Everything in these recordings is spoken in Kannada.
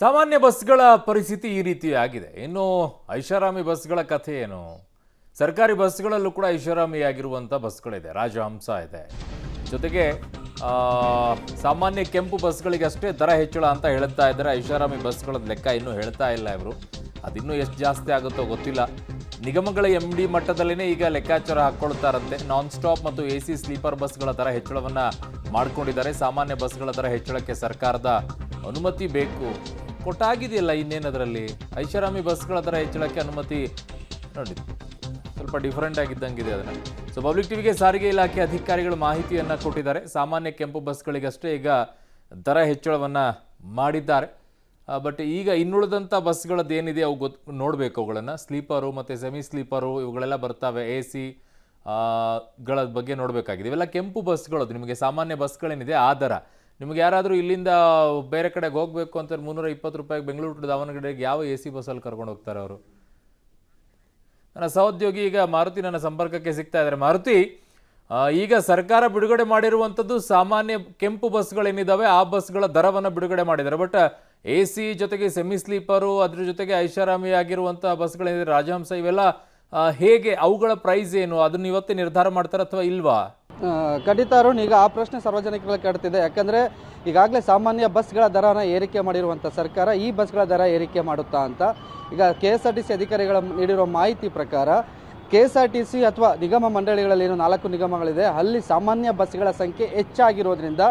ಸಾಮಾನ್ಯ ಬಸ್ಗಳ ಪರಿಸ್ಥಿತಿ ಈ ರೀತಿ ಆಗಿದೆ. ಇನ್ನು ಐಷಾರಾಮಿ ಬಸ್ಗಳ ಕಥೆ ಏನು? ಸರ್ಕಾರಿ ಬಸ್ಗಳಲ್ಲೂ ಕೂಡ ಐಷಾರಾಮಿಯಾಗಿರುವಂಥ ಬಸ್ಗಳಿದೆ, ರಾಜಹಂಸ ಇದೆ. ಜೊತೆಗೆ ಸಾಮಾನ್ಯ ಕೆಂಪು ಬಸ್ಗಳಿಗೆ ಅಷ್ಟೇ ದರ ಹೆಚ್ಚಳ ಅಂತ ಹೇಳ್ತಾ ಇದ್ದಾರೆ. ಐಷಾರಾಮಿ ಬಸ್ಗಳ ಲೆಕ್ಕ ಇನ್ನೂ ಹೇಳ್ತಾ ಇಲ್ಲ ಇವರು. ಅದಿನ್ನೂ ಎಷ್ಟು ಜಾಸ್ತಿ ಆಗುತ್ತೋ ಗೊತ್ತಿಲ್ಲ. ನಿಗಮಗಳ MD ಮಟ್ಟದಲ್ಲೇ ಈಗ ಲೆಕ್ಕಾಚಾರ ಹಾಕ್ಕೊಳ್ತಾರಂತೆ. ನಾನ್ ಸ್ಟಾಪ್ ಮತ್ತು AC ಸ್ಲೀಪರ್ ಬಸ್ಗಳ ದರ ಹೆಚ್ಚಳವನ್ನು ಮಾಡ್ಕೊಂಡಿದ್ದಾರೆ. ಸಾಮಾನ್ಯ ಬಸ್ಗಳ ದರ ಹೆಚ್ಚಳಕ್ಕೆ ಸರ್ಕಾರದ ಅನುಮತಿ ಬೇಕು. ಕೊಟ್ಟಾಗಿದೆಯಲ್ಲ, ಇನ್ನೇನದರಲ್ಲಿ. ಐಷಾರಾಮಿ ಬಸ್ಗಳ ದರ ಹೆಚ್ಚಳಕ್ಕೆ ಅನುಮತಿ ನೋಡಿ ಸ್ವಲ್ಪ ಡಿಫರೆಂಟ್ ಆಗಿದ್ದಂಗಿದೆ ಅದನ್ನು. ಸೊ ಪಬ್ಲಿಕ್ ಟಿವಿಗೆ ಸಾರಿಗೆ ಇಲಾಖೆ ಅಧಿಕಾರಿಗಳು ಮಾಹಿತಿಯನ್ನು ಕೊಟ್ಟಿದ್ದಾರೆ. ಸಾಮಾನ್ಯ ಕೆಂಪು ಬಸ್ಗಳಿಗಷ್ಟೇ ಈಗ ದರ ಹೆಚ್ಚಳವನ್ನು ಮಾಡಿದ್ದಾರೆ. ಬಟ್ ಈಗ ಇನ್ನುಳಿದಂಥ ಬಸ್ಗಳದ್ದು ಏನಿದೆ ಅವು ನೋಡಬೇಕು. ಅವುಗಳನ್ನು ಸ್ಲೀಪರು ಮತ್ತು ಸೆಮಿ ಸ್ಲೀಪರು ಇವುಗಳೆಲ್ಲ ಬರ್ತವೆ. AC ಗಳ ಬಗ್ಗೆ ನೋಡಬೇಕಾಗಿದೆ. ಇವೆಲ್ಲ ಕೆಂಪು ಬಸ್ಗಳದ್ದು. ನಿಮಗೆ ಸಾಮಾನ್ಯ ಬಸ್ಗಳೇನಿದೆ ಆ ದರ. ನಿಮಗೆ ಯಾರಾದರೂ ಇಲ್ಲಿಂದ ಬೇರೆ ಕಡೆಗೆ ಹೋಗಬೇಕು ಅಂತ 320 ರೂಪಾಯಿಗೆ ಬೆಂಗಳೂರು ಟು ದಾವಣಗೆರೆಗೆ ಯಾವ AC ಬಸ್ಸಲ್ಲಿ ಕರ್ಕೊಂಡು ಹೋಗ್ತಾರೆ ಅವರು? ನನ್ನ ಸಹೋದ್ಯೋಗಿ ಈಗ ಮಾರುತಿ ನನ್ನ ಸಂಪರ್ಕಕ್ಕೆ ಸಿಗ್ತಾ ಇದ್ದಾರೆ. ಮಾರುತಿ, ಈಗ ಸರ್ಕಾರ ಬಿಡುಗಡೆ ಮಾಡಿರುವಂಥದ್ದು ಸಾಮಾನ್ಯ ಕೆಂಪು ಬಸ್ಗಳೇನಿದ್ದಾವೆ ಆ ಬಸ್ಗಳ ದರವನ್ನು ಬಿಡುಗಡೆ ಮಾಡಿದ್ದಾರೆ. ಬಟ್ AC ಜೊತೆಗೆ ಸೆಮಿ ಸ್ಲೀಪರು, ಅದ್ರ ಜೊತೆಗೆ ಐಷಾರಾಮಿ ಆಗಿರುವಂಥ ಬಸ್ಗಳೇನಿದೆ ರಾಜಹಂಸ, ಇವೆಲ್ಲ ಹೇಗೆ, ಅವುಗಳ ಪ್ರೈಸ್ ಏನು, ಅದನ್ನು ಇವತ್ತೇ ನಿರ್ಧಾರ ಮಾಡ್ತಾರೆ ಅಥವಾ ಇಲ್ವಾ? ಖಂಡಿತ ಅರುಣ್, ಈಗ ಆ ಪ್ರಶ್ನೆ ಸಾರ್ವಜನಿಕರಲ್ಲಿ ಕಾಡ್ತಿದೆ. ಯಾಕಂದರೆ ಈಗಾಗಲೇ ಸಾಮಾನ್ಯ ಬಸ್ಗಳ ದರನ ಏರಿಕೆ ಮಾಡಿರುವಂಥ ಸರ್ಕಾರ ಈ ಬಸ್ಗಳ ದರ ಏರಿಕೆ ಮಾಡುತ್ತಾ ಅಂತ ಈಗ KSRTC ಅಧಿಕಾರಿಗಳ ನೀಡಿರೋ ಮಾಹಿತಿ ಪ್ರಕಾರ KSRTC ಅಥವಾ ನಿಗಮ ಮಂಡಳಿಗಳಲ್ಲಿ ಏನು 4 ನಿಗಮಗಳಿದೆ ಅಲ್ಲಿ ಸಾಮಾನ್ಯ ಬಸ್ಗಳ ಸಂಖ್ಯೆ ಹೆಚ್ಚಾಗಿರೋದ್ರಿಂದ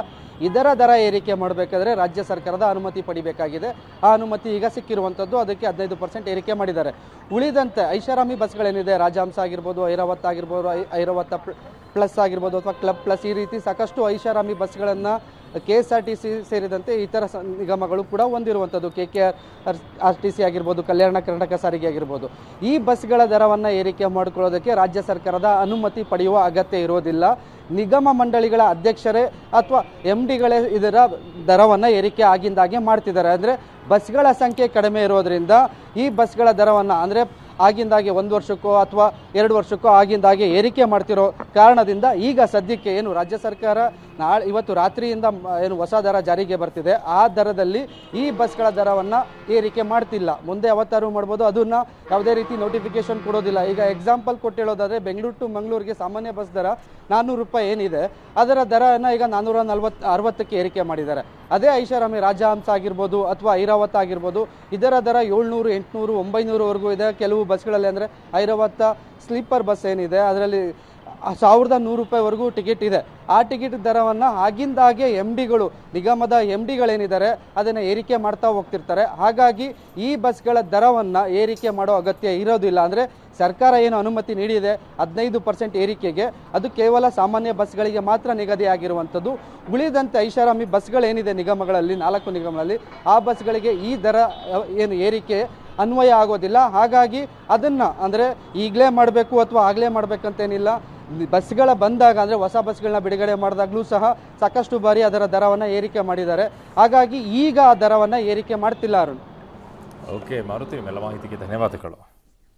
ಇದರ ದರ ಏರಿಕೆ ಮಾಡಬೇಕಾದ್ರೆ ರಾಜ್ಯ ಸರ್ಕಾರದ ಅನುಮತಿ ಪಡಿಬೇಕಾಗಿದೆ. ಆ ಅನುಮತಿ ಈಗ ಸಿಕ್ಕಿರುವಂಥದ್ದು. ಅದಕ್ಕೆ 15% ಏರಿಕೆ ಮಾಡಿದ್ದಾರೆ. ಉಳಿದಂತೆ ಐಷಾರಾಮಿ ಬಸ್ಗಳೇನಿದೆ, ರಾಜಹಂಸ ಆಗಿರ್ಬೋದು, ಐರಾವತ ಆಗಿರ್ಬೋದು, ಐರಾವತ ಪ್ಲಸ್ ಆಗಿರ್ಬೋದು ಅಥವಾ ಕ್ಲಬ್ ಪ್ಲಸ್, ಈ ರೀತಿ ಸಾಕಷ್ಟು ಐಷಾರಾಮಿ ಬಸ್ಗಳನ್ನು KSRTC ಸೇರಿದಂತೆ ಇತರ ನಿಗಮಗಳು ಕೂಡ ಹೊಂದಿರುವಂಥದ್ದು. KKRTC ಆಗಿರ್ಬೋದು, ಕಲ್ಯಾಣ ಕರ್ನಾಟಕ ಸಾರಿಗೆ ಆಗಿರ್ಬೋದು. ಈ ಬಸ್ಗಳ ದರವನ್ನು ಏರಿಕೆ ಮಾಡಿಕೊಳ್ಳೋದಕ್ಕೆ ರಾಜ್ಯ ಸರ್ಕಾರದ ಅನುಮತಿ ಪಡೆಯುವ ಅಗತ್ಯ ಇರೋದಿಲ್ಲ. ನಿಗಮ ಮಂಡಳಿಗಳ ಅಧ್ಯಕ್ಷರೇ ಅಥವಾ MDಗಳೇ ಇದರ ದರವನ್ನು ಏರಿಕೆ ಆಗಿಂದಾಗೆ ಮಾಡ್ತಿದ್ದಾರೆ. ಅಂದರೆ ಬಸ್ಗಳ ಸಂಖ್ಯೆ ಕಡಿಮೆ ಇರೋದ್ರಿಂದ ಈ ಬಸ್ಗಳ ದರವನ್ನು ಅಂದರೆ ಆಗಿಂದಾಗೆ 1 ವರ್ಷಕ್ಕೋ ಅಥವಾ 2 ವರ್ಷಕ್ಕೋ ಆಗಿಂದಾಗೆ ಏರಿಕೆ ಮಾಡ್ತಿರೋ ಕಾರಣದಿಂದ ಈಗ ಸದ್ಯಕ್ಕೆ ಏನು ರಾಜ್ಯ ಸರ್ಕಾರ ಇವತ್ತು ರಾತ್ರಿಯಿಂದ ಏನು ಹೊಸ ದರ ಜಾರಿಗೆ ಬರ್ತಿದೆ ಆ ದರದಲ್ಲಿ ಈ ಬಸ್ಗಳ ದರವನ್ನು ಏರಿಕೆ ಮಾಡ್ತಿಲ್ಲ. ಮುಂದೆ ಯಾವತ್ತಾರು ಮಾಡ್ಬೋದು, ಅದನ್ನು ಯಾವುದೇ ರೀತಿ ನೋಟಿಫಿಕೇಶನ್ ಕೊಡೋದಿಲ್ಲ. ಈಗ ಎಕ್ಸಾಂಪಲ್ ಕೊಟ್ಟು ಹೇಳೋದಾದರೆ ಬೆಂಗಳೂರು ಟು ಮಂಗಳೂರಿಗೆ ಸಾಮಾನ್ಯ ಬಸ್ ದರ 400 ರೂಪಾಯಿ ಏನಿದೆ ಅದರ ದರನ ಈಗ 460ಕ್ಕೆ ಏರಿಕೆ ಮಾಡಿದ್ದಾರೆ. ಅದೇ ಐಷಾರಾಮಿ ರಾಜಹಂಸ ಆಗಿರ್ಬೋದು ಅಥವಾ ಐರಾವತ ಆಗಿರ್ಬೋದು, ಇದರ ದರ 700, 800, 900ವರೆಗೂ ಇದೆ. ಕೆಲವು ಬಸ್ಗಳಲ್ಲಿ ಅಂದರೆ ಐರಾವತ ಸ್ಲೀಪರ್ ಬಸ್ ಏನಿದೆ ಅದರಲ್ಲಿ 1100 ರೂಪಾಯಿವರೆಗೂ ಟಿಕೆಟ್ ಇದೆ. ಆ ಟಿಕೆಟ್ ದರವನ್ನು ಆಗಿಂದಾಗೆ MDಗಳು, ನಿಗಮದ MDಗಳೇನಿದ್ದಾರೆ ಅದನ್ನು ಏರಿಕೆ ಮಾಡ್ತಾ ಹೋಗ್ತಿರ್ತಾರೆ. ಹಾಗಾಗಿ ಈ ಬಸ್ಗಳ ದರವನ್ನು ಏರಿಕೆ ಮಾಡೋ ಅಗತ್ಯ ಇರೋದಿಲ್ಲ. ಅಂದರೆ ಸರ್ಕಾರ ಏನು ಅನುಮತಿ ನೀಡಿದೆ 15% ಏರಿಕೆಗೆ, ಅದು ಕೇವಲ ಸಾಮಾನ್ಯ ಬಸ್ಗಳಿಗೆ ಮಾತ್ರ ನಿಗದಿಯಾಗಿರುವಂಥದ್ದು. ಉಳಿದಂತೆ ಐಷಾರಾಮಿ ಬಸ್ಗಳೇನಿದೆ ನಿಗಮಗಳಲ್ಲಿ 4 ನಿಗಮಗಳಲ್ಲಿ ಆ ಬಸ್ಗಳಿಗೆ ಈ ದರ ಏನು ಏರಿಕೆ ಅನ್ವಯ ಆಗೋದಿಲ್ಲ. ಹಾಗಾಗಿ ಅದನ್ನು ಅಂದರೆ ಈಗಲೇ ಮಾಡಬೇಕು ಅಥವಾ ಆಗಲೇ ಮಾಡಬೇಕಂತೇನಿಲ್ಲ. ಬಸ್ಗಳ ಬಂದಾಗ ಅಂದರೆ ಹೊಸ ಬಸ್ಗಳನ್ನ ಬಿಡುಗಡೆ ಮಾಡಿದಾಗಲೂ ಸಹ ಸಾಕಷ್ಟು ಬಾರಿ ಅದರ ದರವನ್ನು ಏರಿಕೆ ಮಾಡಿದ್ದಾರೆ. ಹಾಗಾಗಿ ಈಗ ಆ ದರವನ್ನು ಏರಿಕೆ ಮಾಡ್ತಿಲ್ಲ ಅರುಣ್. ಓಕೆ ಮಾರುತಿ, ನಿಮ್ಮೆಲ್ಲ ಮಾಹಿತಿಗೆ ಧನ್ಯವಾದಗಳು.